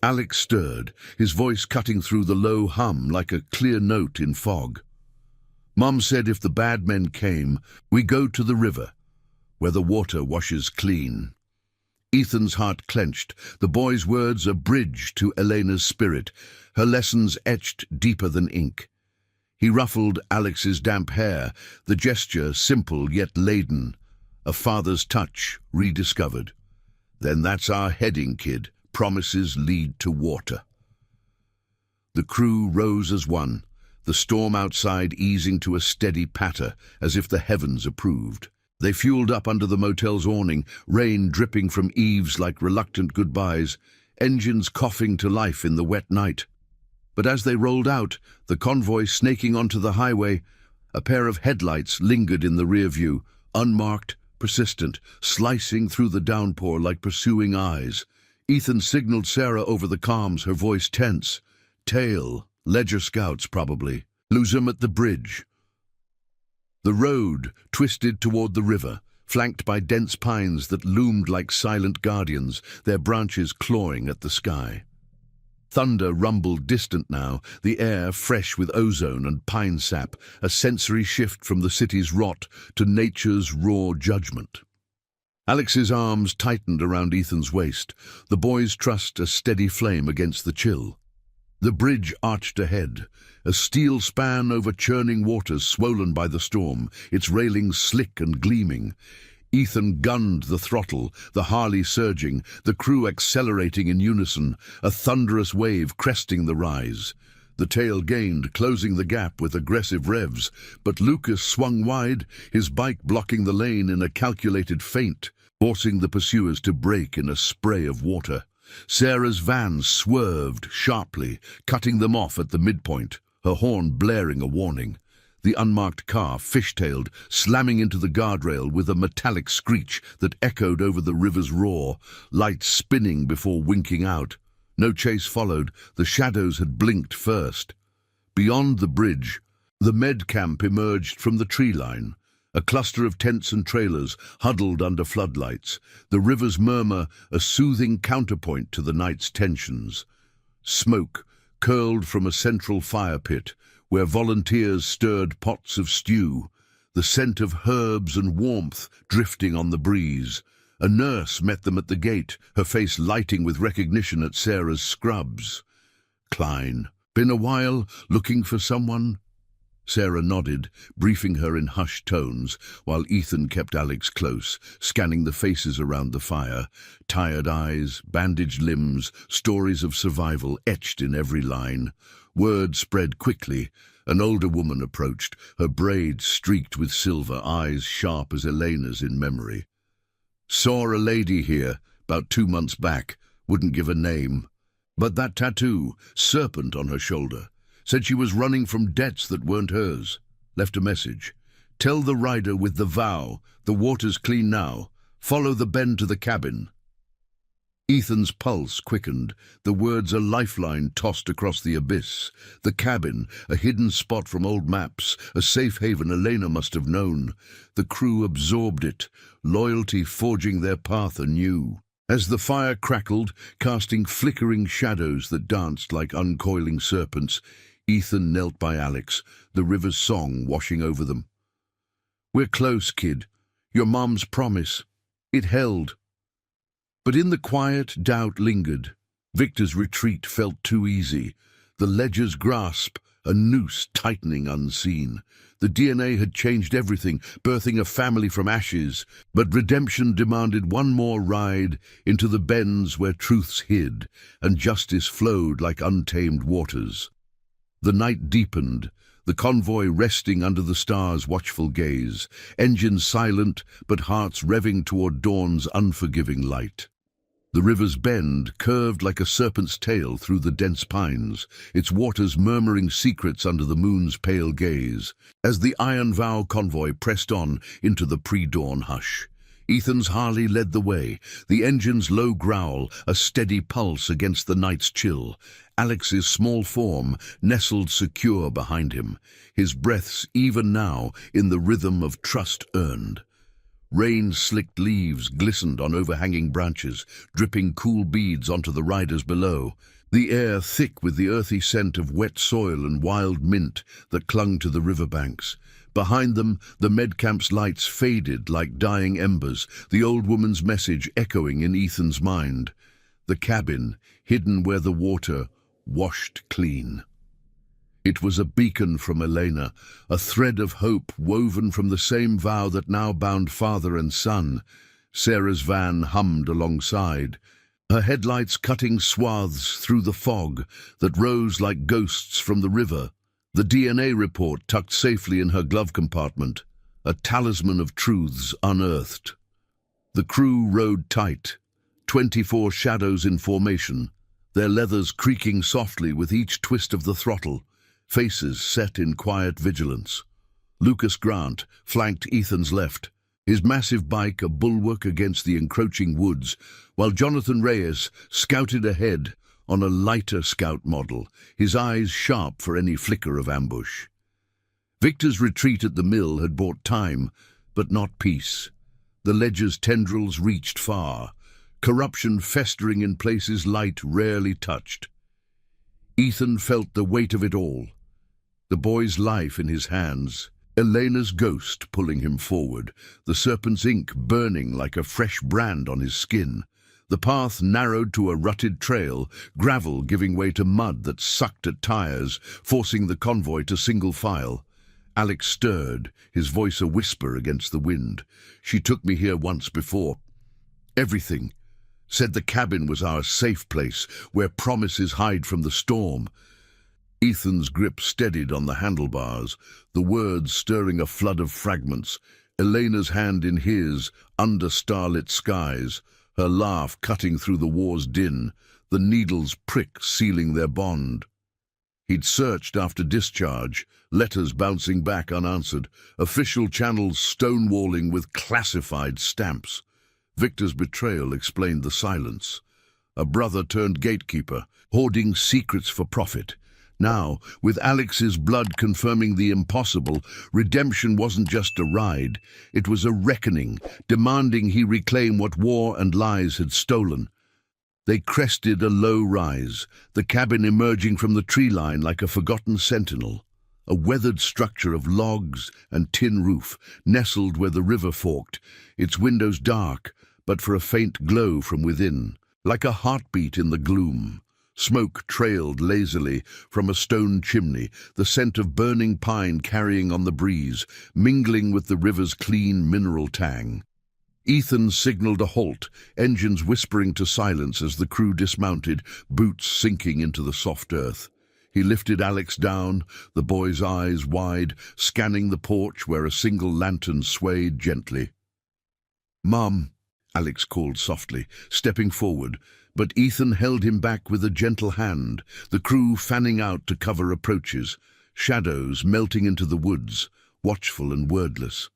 Alex stirred, his voice cutting through the low hum like a clear note in fog. "Mom said if the bad men came, we go to the river, where the water washes clean." Ethan's heart clenched, the boy's words a bridge to Elena's spirit, her lessons etched deeper than ink. He ruffled Alex's damp hair, the gesture simple yet laden, a father's touch rediscovered. "Then that's our heading, kid. Promises lead to water." The crew rose as one, the storm outside easing to a steady patter, as if the heavens approved. They fueled up under the motel's awning, rain dripping from eaves like reluctant goodbyes, engines coughing to life in the wet night. But as they rolled out, the convoy snaking onto the highway, a pair of headlights lingered in the rear view, unmarked, persistent, slicing through the downpour like pursuing eyes. Ethan signaled Sarah over the comms, her voice tense. "Tail, Ledger scouts probably. Lose 'em at the bridge." The road twisted toward the river, flanked by dense pines that loomed like silent guardians, their branches clawing at the sky. Thunder rumbled distant now, the air fresh with ozone and pine sap, a sensory shift from the city's rot to nature's raw judgment. Alex's arms tightened around Ethan's waist, the boy's trust a steady flame against the chill. The bridge arched ahead, a steel span over churning waters swollen by the storm, its railings slick and gleaming. Ethan gunned the throttle, the Harley surging, the crew accelerating in unison, a thunderous wave cresting the rise. The tail gained, closing the gap with aggressive revs, but Lucas swung wide, his bike blocking the lane in a calculated feint, forcing the pursuers to break in a spray of water. Sarah's van swerved sharply, cutting them off at the midpoint, her horn blaring a warning. The unmarked car fishtailed, slamming into the guardrail with a metallic screech that echoed over the river's roar, lights spinning before winking out. No chase followed. The shadows had blinked first. Beyond the bridge, the med camp emerged from the tree line, a cluster of tents and trailers huddled under floodlights, the river's murmur a soothing counterpoint to the night's tensions. Smoke curled from a central fire pit, where volunteers stirred pots of stew, the scent of herbs and warmth drifting on the breeze. A nurse met them at the gate, her face lighting with recognition at Sarah's scrubs. "Klein, been a while, looking for someone?" Sarah nodded, briefing her in hushed tones, while Ethan kept Alex close, scanning the faces around the fire. Tired eyes, bandaged limbs, stories of survival etched in every line. Word spread quickly. An older woman approached, her braids streaked with silver, eyes sharp as Elena's in memory. "Saw a lady here, about 2 months back, wouldn't give a name. But that tattoo, serpent on her shoulder, said she was running from debts that weren't hers. Left a message. Tell the rider with the vow, the water's clean now. Follow the bend to the cabin." Ethan's pulse quickened, the words a lifeline tossed across the abyss. The cabin, a hidden spot from old maps, a safe haven Elena must have known. The crew absorbed it, loyalty forging their path anew. As the fire crackled, casting flickering shadows that danced like uncoiling serpents, Ethan knelt by Alex, the river's song washing over them. "We're close, kid. Your mom's promise. It held." But in the quiet, doubt lingered. Victor's retreat felt too easy. The ledger's grasp, a noose tightening unseen. The DNA had changed everything, birthing a family from ashes. But redemption demanded one more ride into the bends where truths hid, and justice flowed like untamed waters. The night deepened, the convoy resting under the stars' watchful gaze, engines silent, but hearts revving toward dawn's unforgiving light. The river's bend curved like a serpent's tail through the dense pines, its waters murmuring secrets under the moon's pale gaze. As the Iron Vow convoy pressed on into the pre-dawn hush, Ethan's Harley led the way, the engine's low growl a steady pulse against the night's chill. Alex's small form nestled secure behind him, his breaths even now in the rhythm of trust earned. Rain-slicked leaves glistened on overhanging branches, dripping cool beads onto the riders below, the air thick with the earthy scent of wet soil and wild mint that clung to the riverbanks. Behind them, the medcamp's lights faded like dying embers, the old woman's message echoing in Ethan's mind. The cabin, hidden where the water washed clean. It was a beacon from Elena, a thread of hope woven from the same vow that now bound father and son. Sarah's van hummed alongside, her headlights cutting swaths through the fog that rose like ghosts from the river. The DNA report tucked safely in her glove compartment, a talisman of truths unearthed. The crew rode tight, 24 shadows in formation, their leathers creaking softly with each twist of the throttle, faces set in quiet vigilance. Lucas Grant flanked Ethan's left, his massive bike a bulwark against the encroaching woods, while Jonathan Reyes scouted ahead on a lighter scout model, his eyes sharp for any flicker of ambush. Victor's retreat at the mill had bought time, but not peace. The ledger's tendrils reached far, corruption festering in places light rarely touched. Ethan felt the weight of it all, the boy's life in his hands, Elena's ghost pulling him forward, the serpent's ink burning like a fresh brand on his skin. The path narrowed to a rutted trail, gravel giving way to mud that sucked at tires, forcing the convoy to single file. Alex stirred, his voice a whisper against the wind. "She took me here once before. Everything. Said the cabin was our safe place, where promises hide from the storm." Ethan's grip steadied on the handlebars, the words stirring a flood of fragments. Elena's hand in his, under starlit skies, her laugh cutting through the war's din, the needle's prick sealing their bond. He'd searched after discharge, letters bouncing back unanswered, official channels stonewalling with classified stamps. Victor's betrayal explained the silence. A brother turned gatekeeper, hoarding secrets for profit. Now, with Alex's blood confirming the impossible, redemption wasn't just a ride, it was a reckoning, demanding he reclaim what war and lies had stolen. They crested a low rise, the cabin emerging from the tree line like a forgotten sentinel. A weathered structure of logs and tin roof, nestled where the river forked, its windows dark, but for a faint glow from within, like a heartbeat in the gloom. Smoke trailed lazily from a stone chimney, the scent of burning pine carrying on the breeze, mingling with the river's clean mineral tang. Ethan signaled a halt, engines whispering to silence as the crew dismounted, boots sinking into the soft earth. He lifted Alex down, the boy's eyes wide, scanning the porch where a single lantern swayed gently. "Mom," Alex called softly, stepping forward, but Ethan held him back with a gentle hand, the crew fanning out to cover approaches, shadows melting into the woods, watchful and wordless.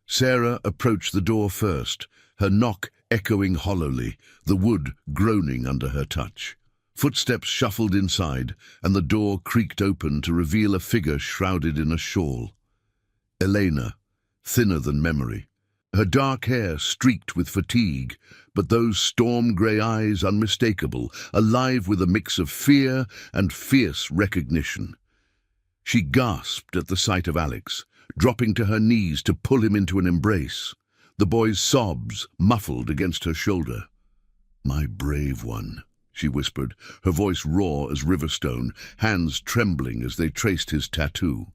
Sarah approached the door first, her knock echoing hollowly, the wood groaning under her touch. Footsteps shuffled inside, and the door creaked open to reveal a figure shrouded in a shawl. Elena, thinner than memory. Her dark hair streaked with fatigue, but those storm-grey eyes unmistakable, alive with a mix of fear and fierce recognition. She gasped at the sight of Alex, dropping to her knees to pull him into an embrace, the boy's sobs muffled against her shoulder. "My brave one," she whispered, her voice raw as riverstone, hands trembling as they traced his tattoo.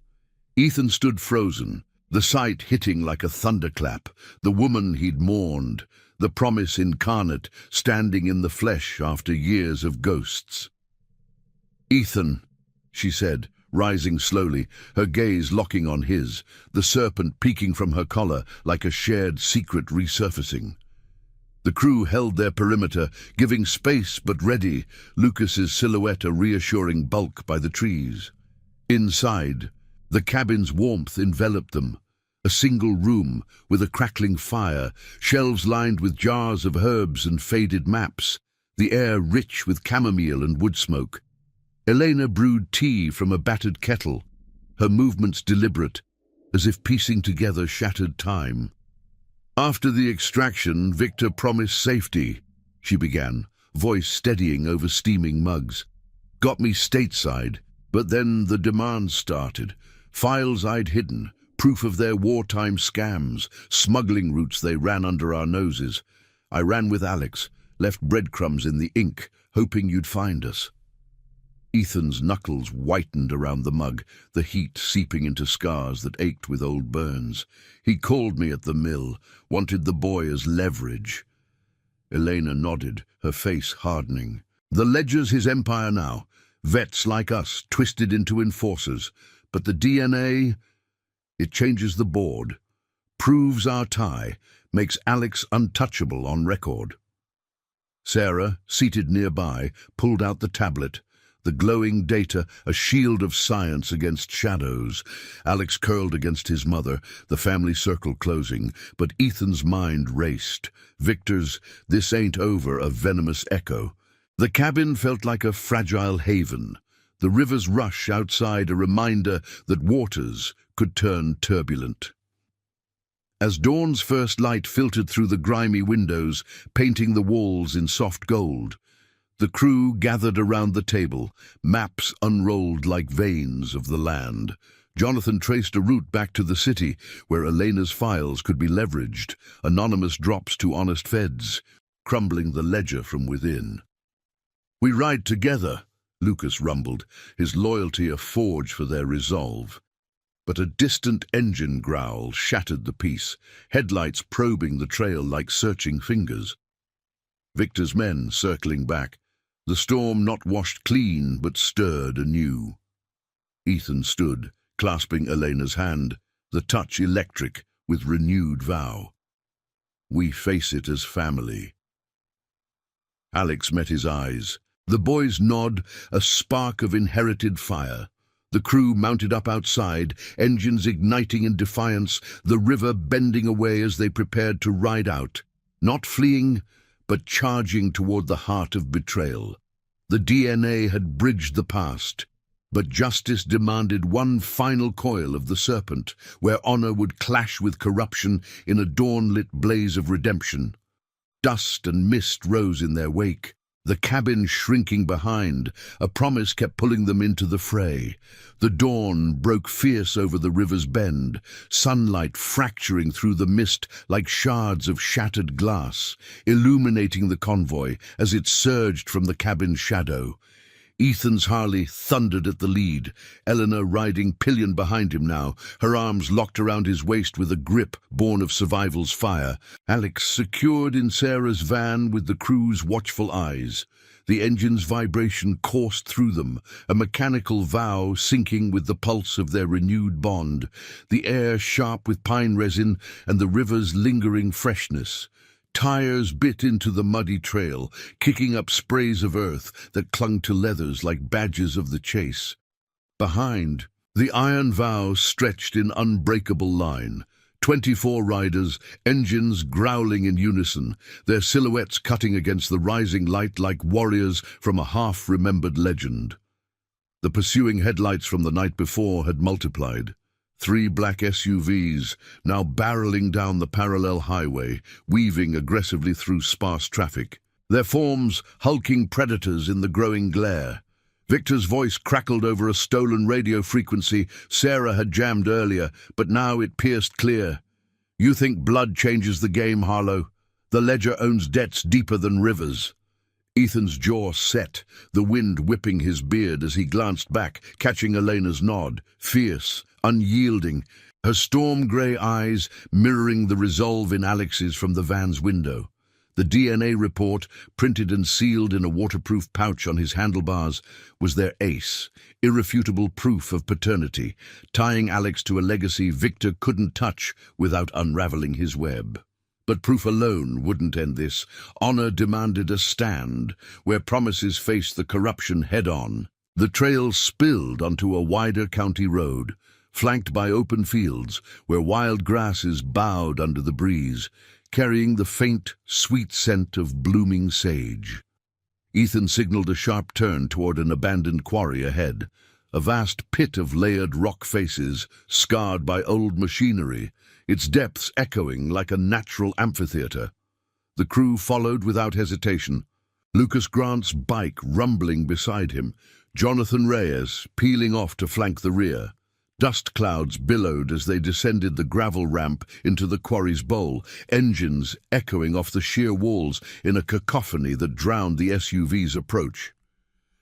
Ethan stood frozen, the sight hitting like a thunderclap, the woman he'd mourned, the promise incarnate, standing in the flesh after years of ghosts. "Ethan," she said, rising slowly, her gaze locking on his, the serpent peeking from her collar like a shared secret resurfacing. The crew held their perimeter, giving space but ready, Lucas's silhouette a reassuring bulk by the trees. Inside, the cabin's warmth enveloped them. A single room with a crackling fire, shelves lined with jars of herbs and faded maps, the air rich with chamomile and wood smoke. Elena brewed tea from a battered kettle, her movements deliberate, as if piecing together shattered time. "After the extraction, Victor promised safety," she began, voice steadying over steaming mugs. "Got me stateside, but then the demands started. Files I'd hidden, proof of their wartime scams, smuggling routes they ran under our noses. I ran with Alex, left breadcrumbs in the ink, hoping you'd find us." Ethan's knuckles whitened around the mug, the heat seeping into scars that ached with old burns. "He called me at the mill, wanted the boy as leverage." Elena nodded, her face hardening. "The ledger's his empire now, vets like us twisted into enforcers, but the DNA, it changes the board, proves our tie, makes Alex untouchable on record." Sarah, seated nearby, pulled out the tablet, the glowing data, a shield of science against shadows. Alex curled against his mother, the family circle closing, but Ethan's mind raced. Victor's "this ain't over" a venomous echo. The cabin felt like a fragile haven, the river's rush outside a reminder that waters could turn turbulent. As dawn's first light filtered through the grimy windows, painting the walls in soft gold, the crew gathered around the table, maps unrolled like veins of the land. Jonathan traced a route back to the city, where Elena's files could be leveraged, anonymous drops to honest feds, crumbling the ledger from within. "We ride together," Lucas rumbled, his loyalty a forge for their resolve. But a distant engine growl shattered the peace, headlights probing the trail like searching fingers. Victor's men circling back, the storm not washed clean but stirred anew. Ethan stood, clasping Elena's hand, the touch electric with renewed vow. "We face it as family." Alex met his eyes. The boy's nod, a spark of inherited fire. The crew mounted up outside, engines igniting in defiance, the river bending away as they prepared to ride out. Not fleeing, but charging toward the heart of betrayal. The DNA had bridged the past, but justice demanded one final coil of the serpent, where honor would clash with corruption in a dawn-lit blaze of redemption. Dust and mist rose in their wake, the cabin shrinking behind. A promise kept pulling them into the fray. The dawn broke fierce over the river's bend, sunlight fracturing through the mist like shards of shattered glass, illuminating the convoy as it surged from the cabin's shadow. Ethan's Harley thundered at the lead, Eleanor riding pillion behind him now, her arms locked around his waist with a grip born of survival's fire. Alex secured in Sarah's van with the crew's watchful eyes. The engine's vibration coursed through them, a mechanical vow syncing with the pulse of their renewed bond, the air sharp with pine resin and the river's lingering freshness. Tires bit into the muddy trail, kicking up sprays of earth that clung to leathers like badges of the chase. Behind, the iron vow stretched in unbreakable line. 24 riders, engines growling in unison, their silhouettes cutting against the rising light like warriors from a half-remembered legend. The pursuing headlights from the night before had multiplied. 3 black SUVs, now barreling down the parallel highway, weaving aggressively through sparse traffic. Their forms hulking predators in the growing glare. Victor's voice crackled over a stolen radio frequency Sarah had jammed earlier, but now it pierced clear. "You think blood changes the game, Harlow? The ledger owns debts deeper than rivers." Ethan's jaw set, the wind whipping his beard as he glanced back, catching Elena's nod, fierce, unyielding, her storm-grey eyes mirroring the resolve in Alex's from the van's window. The DNA report, printed and sealed in a waterproof pouch on his handlebars, was their ace, irrefutable proof of paternity, tying Alex to a legacy Victor couldn't touch without unraveling his web. But proof alone wouldn't end this. Honor demanded a stand, where promises faced the corruption head-on. The trail spilled onto a wider county road, flanked by open fields where wild grasses bowed under the breeze, carrying the faint, sweet scent of blooming sage. Ethan signaled a sharp turn toward an abandoned quarry ahead, a vast pit of layered rock faces, scarred by old machinery, its depths echoing like a natural amphitheater. The crew followed without hesitation, Lucas Grant's bike rumbling beside him, Jonathan Reyes peeling off to flank the rear. Dust clouds billowed as they descended the gravel ramp into the quarry's bowl, engines echoing off the sheer walls in a cacophony that drowned the SUV's approach.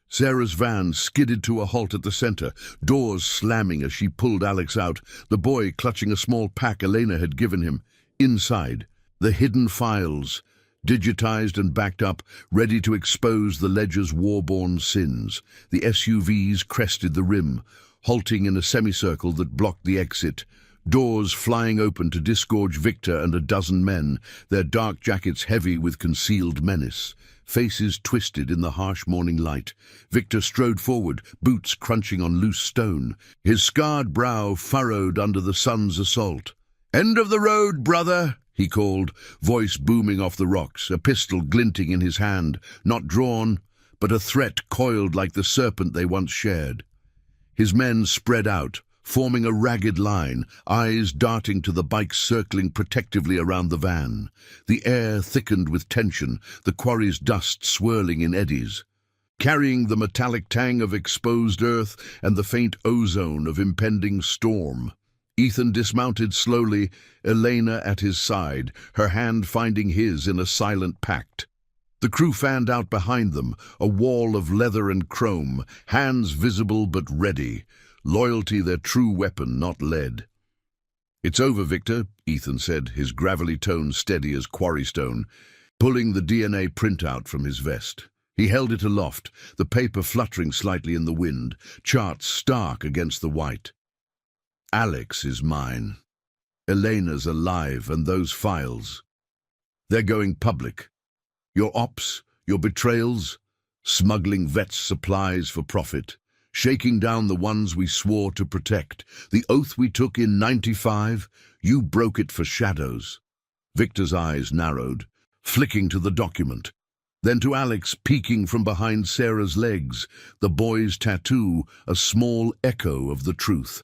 Sarah's van skidded to a halt at the center, doors slamming as she pulled Alex out, the boy clutching a small pack Elena had given him. Inside, the hidden files, digitized and backed up, ready to expose the ledger's war-born sins. The SUVs crested the rim, halting in a semicircle that blocked the exit, doors flying open to disgorge Victor and a dozen men, their dark jackets heavy with concealed menace. Faces twisted in the harsh morning light. Victor strode forward, boots crunching on loose stone, his scarred brow furrowed under the sun's assault. "End of the road, brother!" he called, voice booming off the rocks, a pistol glinting in his hand, not drawn, but a threat coiled like the serpent they once shared. His men spread out, forming a ragged line, eyes darting to the bikes circling protectively around the van. The air thickened with tension, the quarry's dust swirling in eddies. Carrying the metallic tang of exposed earth and the faint ozone of impending storm. Ethan dismounted slowly, Elena at his side, her hand finding his in a silent pact. The crew fanned out behind them, a wall of leather and chrome, hands visible but ready. Loyalty their true weapon, not lead. "It's over, Victor," Ethan said, his gravelly tone steady as quarry stone, pulling the DNA printout from his vest. He held it aloft, the paper fluttering slightly in the wind, charts stark against the white. "Alex is mine. Elena's alive, and those files. They're going public. Your ops, Your betrayals, smuggling vets' supplies for profit, shaking down the ones we swore to protect, the oath we took in '95, you broke it for shadows. Victor's eyes narrowed, flicking to the document. Then to Alex, peeking from behind Sarah's legs, the boy's tattoo, a small echo of the truth.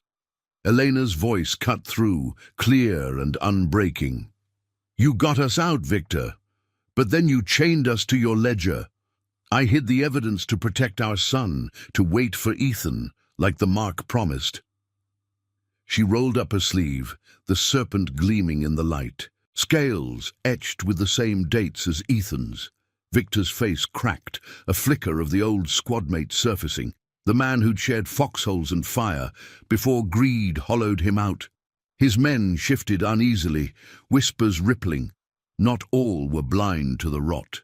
Elena's voice cut through, clear and unbreaking. You got us out, Victor, but then you chained us to your ledger. I hid the evidence to protect our son, to wait for Ethan, like the mark promised. She rolled up her sleeve, the serpent gleaming in the light, scales etched with the same dates as Ethan's. Victor's face cracked, a flicker of the old squadmate surfacing, the man who'd shared foxholes and fire before greed hollowed him out. His men shifted uneasily, whispers rippling. Not all were blind to the rot.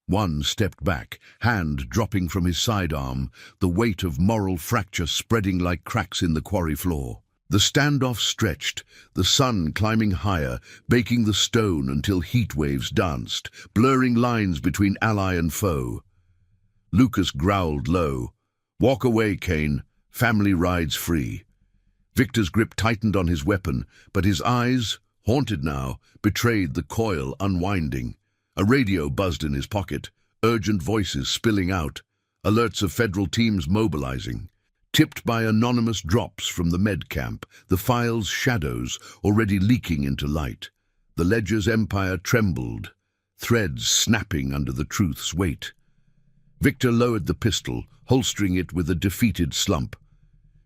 One stepped back, hand dropping from his sidearm, the weight of moral fracture spreading like cracks in the quarry floor. The standoff stretched, the sun climbing higher, baking the stone until heat waves danced, blurring lines between ally and foe. Lucas growled low, "Walk away, Kane. Family rides free." Victor's grip tightened on his weapon, but his eyes, haunted now, betrayed the coil unwinding. A radio buzzed in his pocket, urgent voices spilling out, alerts of federal teams mobilizing. Tipped by anonymous drops from the med camp, the file's shadows already leaking into light. The ledger's empire trembled, threads snapping under the truth's weight. Victor lowered the pistol, holstering it with a defeated slump.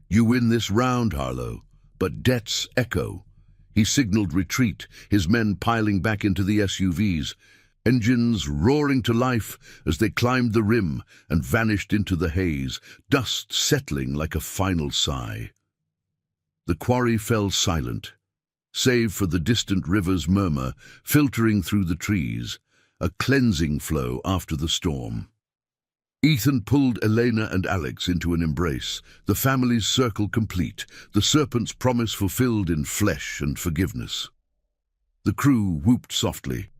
You win this round, Harlow, but debts echo. He signaled retreat, his men piling back into the SUVs, engines roaring to life as they climbed the rim and vanished into the haze, dust settling like a final sigh. The quarry fell silent, save for the distant river's murmur filtering through the trees, a cleansing flow after the storm. Ethan pulled Elena and Alex into an embrace, the family's circle complete, the serpent's promise fulfilled in flesh and forgiveness. The crew whooped softly,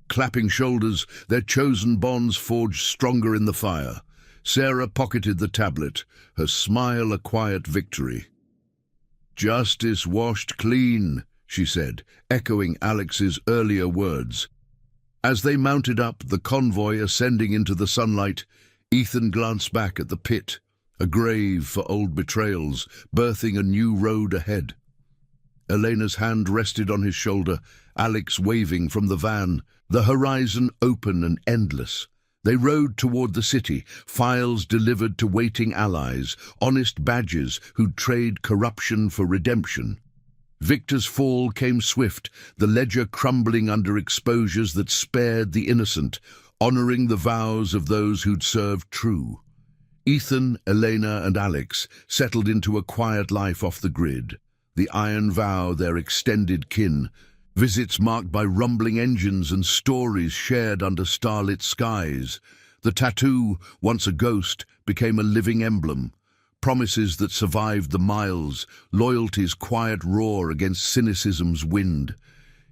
clapping shoulders, their chosen bonds forged stronger in the fire. Sarah pocketed the tablet, her smile a quiet victory. "Justice washed clean," she said, echoing Alex's earlier words. As they mounted up, the convoy ascending into the sunlight, Ethan glanced back at the pit, a grave for old betrayals, birthing a new road ahead. Elena's hand rested on his shoulder, Alex waving from the van, the horizon open and endless. They rode toward the city, files delivered to waiting allies, honest badges who'd trade corruption for redemption. Victor's fall came swift, the ledger crumbling under exposures that spared the innocent, honoring the vows of those who'd served true. Ethan, Elena, and Alex settled into a quiet life off the grid, the iron vow their extended kin, visits marked by rumbling engines and stories shared under starlit skies. The tattoo, once a ghost, became a living emblem, promises that survived the miles, loyalty's quiet roar against cynicism's wind.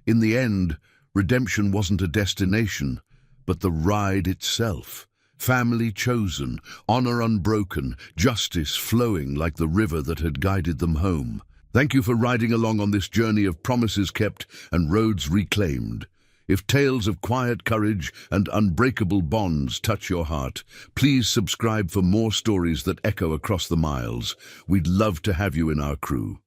In the end, redemption wasn't a destination, but the ride itself. Family chosen, honor unbroken, justice flowing like the river that had guided them home. Thank you for riding along on this journey of promises kept and roads reclaimed. If tales of quiet courage and unbreakable bonds touch your heart, please subscribe for more stories that echo across the miles. We'd love to have you in our crew.